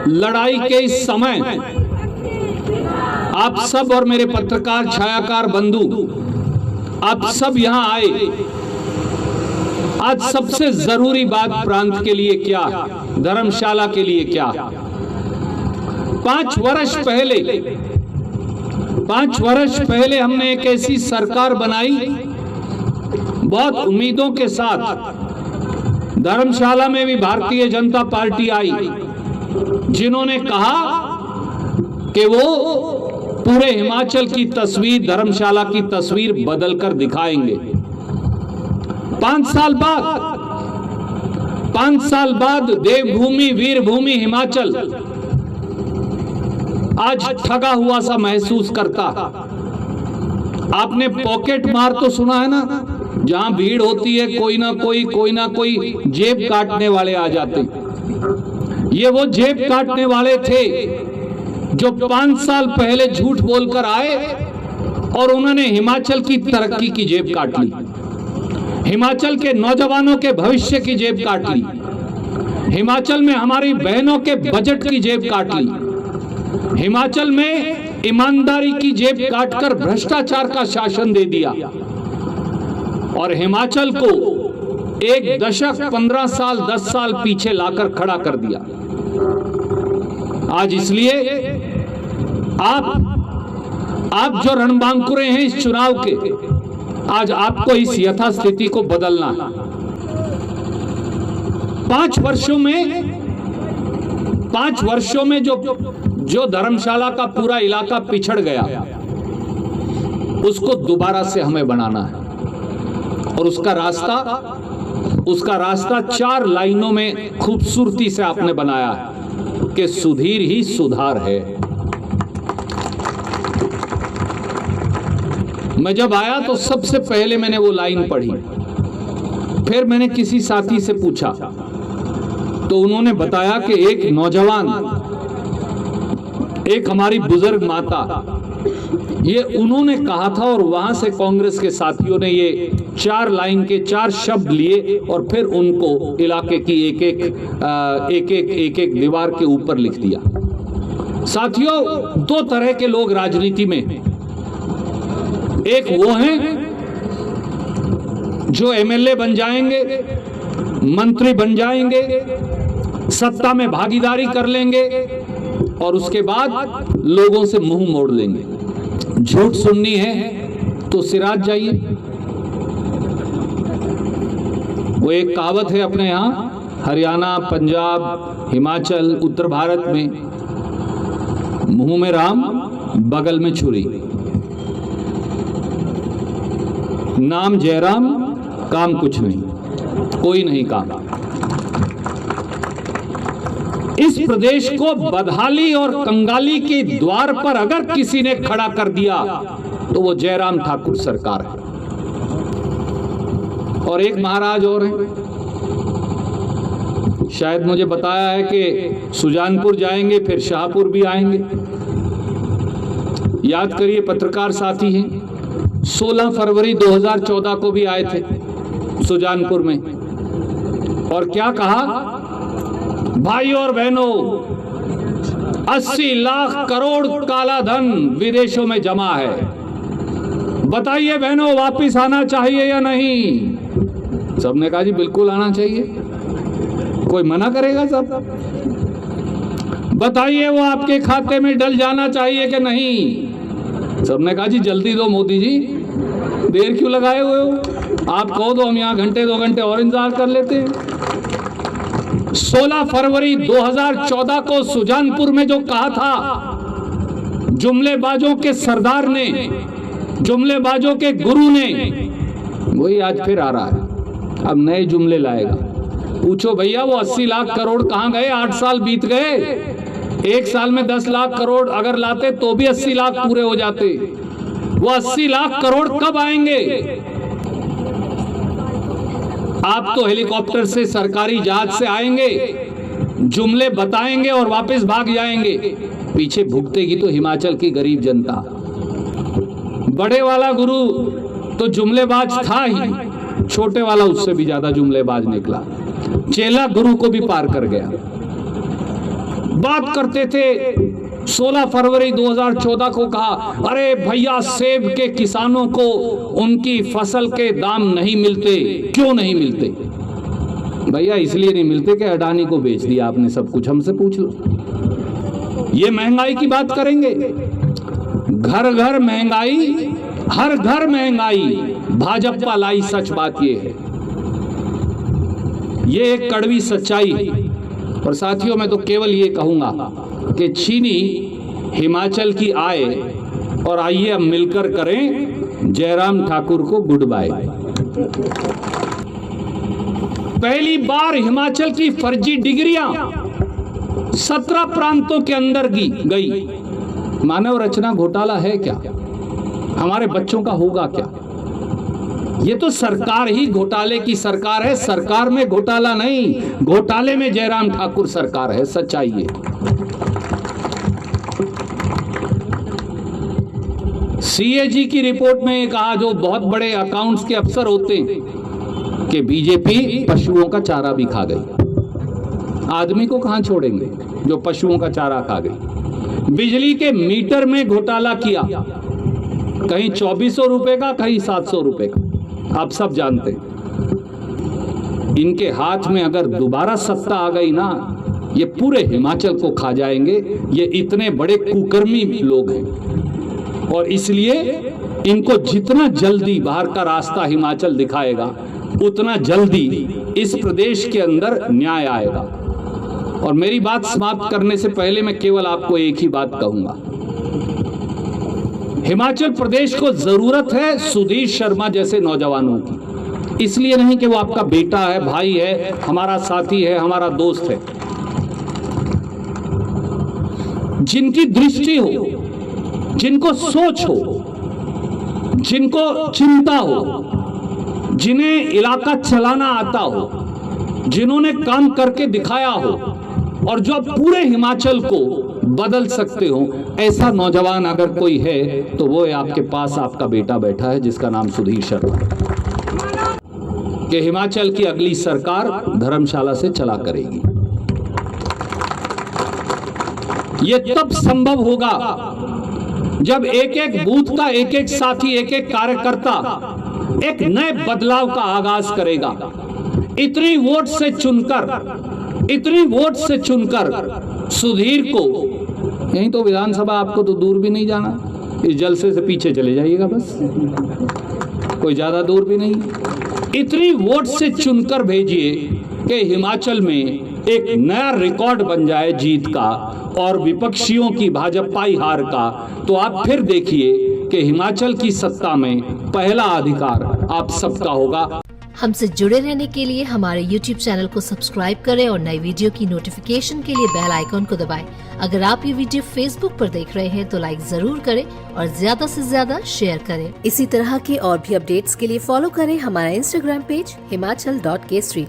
लड़ाई के इस समय आप सब और मेरे पत्रकार छायाकार बंधु, आप सब यहां आए। आज सबसे जरूरी बात प्रांत के लिए क्या, धर्मशाला के लिए क्या। 5 वर्ष पहले हमने एक ऐसी सरकार बनाई, बहुत उम्मीदों के साथ। धर्मशाला में भी भारतीय जनता पार्टी आई, जिन्होंने कहा कि वो पूरे हिमाचल की तस्वीर, धर्मशाला की तस्वीर बदलकर दिखाएंगे। 5 साल बाद देवभूमि, वीरभूमि हिमाचल आज ठगा हुआ सा महसूस करता। आपने पॉकेट मार तो सुना है ना, जहां भीड़ होती है कोई ना कोई जेब काटने वाले आ जाते। ये वो जेब काटने वाले थे जो 5 साल पहले झूठ बोलकर आए और उन्होंने हिमाचल की तरक्की की जेब काट ली, हिमाचल के नौजवानों के भविष्य की जेब काट ली, हिमाचल में हमारी बहनों के बजट की जेब काट ली, हिमाचल में ईमानदारी की जेब काटकर भ्रष्टाचार का शासन दे दिया और हिमाचल को एक दशक, 15 साल, 10 साल पीछे लाकर खड़ा कर दिया। आज इसलिए आप जो रणबांकुरे हैं इस चुनाव के, आज आपको इस यथास्थिति को बदलना है। 5 वर्षों में जो धर्मशाला का पूरा इलाका पिछड़ गया, उसको दोबारा से हमें बनाना है। और उसका रास्ता 4 लाइनों में खूबसूरती से आपने बनाया है कि सुधीर ही सुधार है। मैं जब आया तो सबसे पहले मैंने वो लाइन पढ़ी, फिर मैंने किसी साथी से पूछा तो उन्होंने बताया कि एक नौजवान, एक हमारी बुजुर्ग माता, ये उन्होंने कहा था और वहां से कांग्रेस के साथियों ने ये 4 लाइन के 4 शब्द लिए और फिर उनको इलाके की एक एक दीवार के ऊपर लिख दिया। साथियों, 2 तरह के लोग राजनीति में हैं। एक वो हैं जो एमएलए बन जाएंगे, मंत्री बन जाएंगे, सत्ता में भागीदारी कर लेंगे और उसके बाद लोगों से मुंह मोड़ लेंगे। झूठ सुननी है तो सिराज जाइए। वो एक कहावत है अपने यहां हरियाणा, पंजाब, हिमाचल, उत्तर भारत में, मुंह में राम बगल में छुरी, नाम जयराम, काम कुछ नहीं, कोई नहीं काम। इस प्रदेश को बदहाली और कंगाली के द्वार पर अगर किसी ने खड़ा कर दिया तो वो जयराम ठाकुर सरकार है। और एक महाराज और हैं, शायद मुझे बताया है कि सुजानपुर जाएंगे, फिर शाहपुर भी आएंगे। याद करिए, पत्रकार साथी हैं, 16 फरवरी 2014 को भी आए थे सुजानपुर में और क्या कहा, भाई और बहनों, 80 लाख करोड़ काला धन विदेशों में जमा है, बताइए बहनों वापिस आना चाहिए या नहीं। सबने कहा जी बिल्कुल आना चाहिए, कोई मना करेगा? सब बताइए वो आपके खाते में डल जाना चाहिए कि नहीं? सबने कहा जी जल्दी दो मोदी जी, देर क्यों लगाए हुए हो, आप कहो तो हम यहाँ घंटे 2 घंटे और इंतजार कर लेते हैं। 16 फरवरी 2014 को सुजानपुर में जो कहा था जुमलेबाजों के सरदार ने, जुमलेबाजों के गुरु ने, वही आज फिर आ रहा है, अब नए जुमले लाएगा। पूछो भैया वो 80 लाख करोड़ कहां गए? 8 साल बीत गए, 1 साल में 10 लाख करोड़ अगर लाते तो भी 80 लाख पूरे हो जाते। वो 80 लाख करोड़ कब आएंगे? आप तो हेलीकॉप्टर से, सरकारी जहाज से आएंगे, जुमले बताएंगे और वापस भाग जाएंगे। पीछे भुगतेगी तो हिमाचल की गरीब जनता। बड़े वाला गुरु तो जुमलेबाज था ही, छोटे वाला उससे भी ज्यादा जुमलेबाज निकला, चेला गुरु को भी पार कर गया। बात करते थे 16 फरवरी 2014 को कहा, अरे भैया सेब के किसानों को उनकी फसल के दाम नहीं मिलते। क्यों नहीं मिलते? भैया इसलिए नहीं मिलते कि अडानी को बेच दिया आपने सब कुछ। हमसे पूछ लो। ये महंगाई की बात करेंगे, घर घर महंगाई, हर घर महंगाई, भाजपा लाई सच बात ये है। ये एक कड़वी सच्चाई है। और साथियों मैं तो केवल ये कहूंगा कि चीनी हिमाचल की आए और आइए अब मिलकर करें जयराम ठाकुर को गुड बाय। पहली बार हिमाचल की फर्जी डिग्रियां 17 प्रांतों के अंदर गई। मानव रचना घोटाला है क्या? हमारे बच्चों का होगा क्या? ये तो सरकार ही घोटाले की सरकार है। सरकार में घोटाला नहीं, घोटाले में जयराम ठाकुर सरकार है। सच्चाई है। सीएजी की रिपोर्ट में ये कहा, जो बहुत बड़े अकाउंट्स के अफसर होते हैं, कि बीजेपी पशुओं का चारा भी खा गई। आदमी को कहां छोड़ेंगे जो पशुओं का चारा खा गई। बिजली के मीटर में घोटाला किया, कहीं 2400 रुपए का, कहीं 700 रुपए का। आप सब जानते हैं। इनके हाथ में अगर दोबारा सत्ता आ गई ना, ये पूरे हिमाचल को खा जाएंगे। ये इतने बड़े कुकर्मी लोग हैं और इसलिए इनको जितना जल्दी बाहर का रास्ता हिमाचल दिखाएगा, उतना जल्दी इस प्रदेश के अंदर न्याय आएगा। और मेरी बात समाप्त करने से पहले मैं केवल आपको एक ही बात कहूंगा। हिमाचल प्रदेश को जरूरत है सुधीर शर्मा जैसे नौजवानों की। इसलिए नहीं कि वो आपका बेटा है, भाई है, हमारा साथी है, हमारा दोस्त है। जिनकी दृष्टि हो, जिनको सोच हो, जिनको चिंता हो, जिन्हें इलाका चलाना आता हो, जिन्होंने काम करके दिखाया हो और जो पूरे हिमाचल को बदल सकते हो, ऐसा नौजवान अगर कोई है तो वो है आपके पास आपका बेटा बैठा है, जिसका नाम सुधीर शर्मा। कि हिमाचल की अगली सरकार धर्मशाला से चला करेगी। ये तब संभव होगा जब एक एक बूथ का एक एक साथी, एक एक कार्यकर्ता एक नए बदलाव का आगाज करेगा। इतनी वोट से चुनकर सुधीर को, यहीं तो विधानसभा, आपको तो दूर भी नहीं जाना, इस जलसे से पीछे चले जाइएगा बस, कोई ज्यादा दूर भी नहीं। इतनी वोट से चुनकर भेजिए कि हिमाचल में एक नया रिकॉर्ड बन जाए जीत का और विपक्षियों की भाजपाई हार का। तो आप फिर देखिए कि हिमाचल की सत्ता में पहला अधिकार आप सबका होगा। हमसे जुड़े रहने के लिए हमारे YouTube चैनल को सब्सक्राइब करें और नई वीडियो की नोटिफिकेशन के लिए बेल आइकॉन को दबाएं। अगर आप ये वीडियो Facebook पर देख रहे हैं तो लाइक जरूर करें और ज्यादा से ज्यादा शेयर करें। इसी तरह के और भी अपडेट्स के लिए फॉलो करें हमारा Instagram पेज himachal.केसरी।